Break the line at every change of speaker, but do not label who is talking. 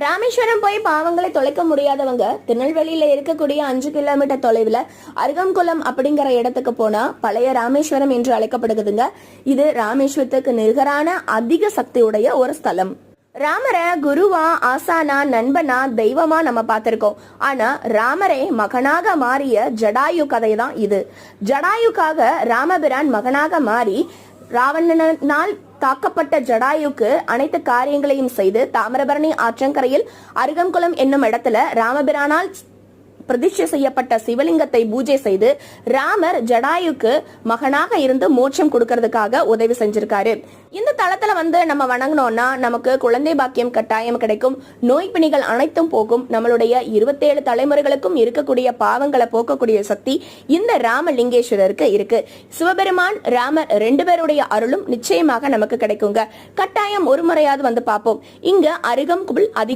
ராமேஸ்வரம் போய் பாவங்களை தொலைக்க முடியாதவங்க திருநெல்வேலியில இருக்கக்கூடிய 5 கிலோமீட்டர் தொலைவில் அருகம்குளம் அப்படிங்கிற இடத்துக்கு போனா பழைய ராமேஸ்வரம் என்று அழைக்கப்படுகுதுங்க. இது ராமேஸ்வரத்துக்கு நிகரான அதிக சக்தியுடைய ஒரு ஸ்தலம். ராமரை குருவா, ஆசானா, நண்பனா, தெய்வமா நம்ம பார்த்திருக்கோம். ஆனா ராமரே மகனாக மாறிய ஜடாயு கதை தான் இது. ஜடாயுக்காக ராமபிரான் மகனாக மாறி ராவணனால் தாக்கப்பட்ட ஜடாயுக்கு அனைத்து காரியங்களையும் செய்து தாமிரபரணி ஆற்றங்கரையில் அருகம்குளம் என்னும் இடத்துல ராமபிரானால் பிரதிஷ்டை செய்யப்பட்ட சிவலிங்கத்தை பூஜை செய்து ராமர் ஜடாயுக்கு மகனாக இருந்து மோட்சம் கொடுக்கறதுக்காக உதவி செஞ்சிருக்காரு. இந்த தளத்துல நம்ம வணங்கினோம்னா நமக்கு குழந்தை பாக்கியம் கட்டாயம் கிடைக்கும். நோய் பிணிகள் அனைத்தும் போகும். நம்மளுடைய 27 தலைமுறைகளுக்கும் இருக்கக்கூடிய பாவங்களை போக்கக்கூடிய சக்தி இந்த ராமலிங்கேஸ்வரருக்கு இருக்கு. சிவபெருமான் ராமர் 2 பேருடைய அருளும் நிச்சயமாக நமக்கு கிடைக்குங்க. கட்டாயம் ஒரு முறையாவது வந்து பார்ப்போம். இங்க அருகம்புல் அதிகம்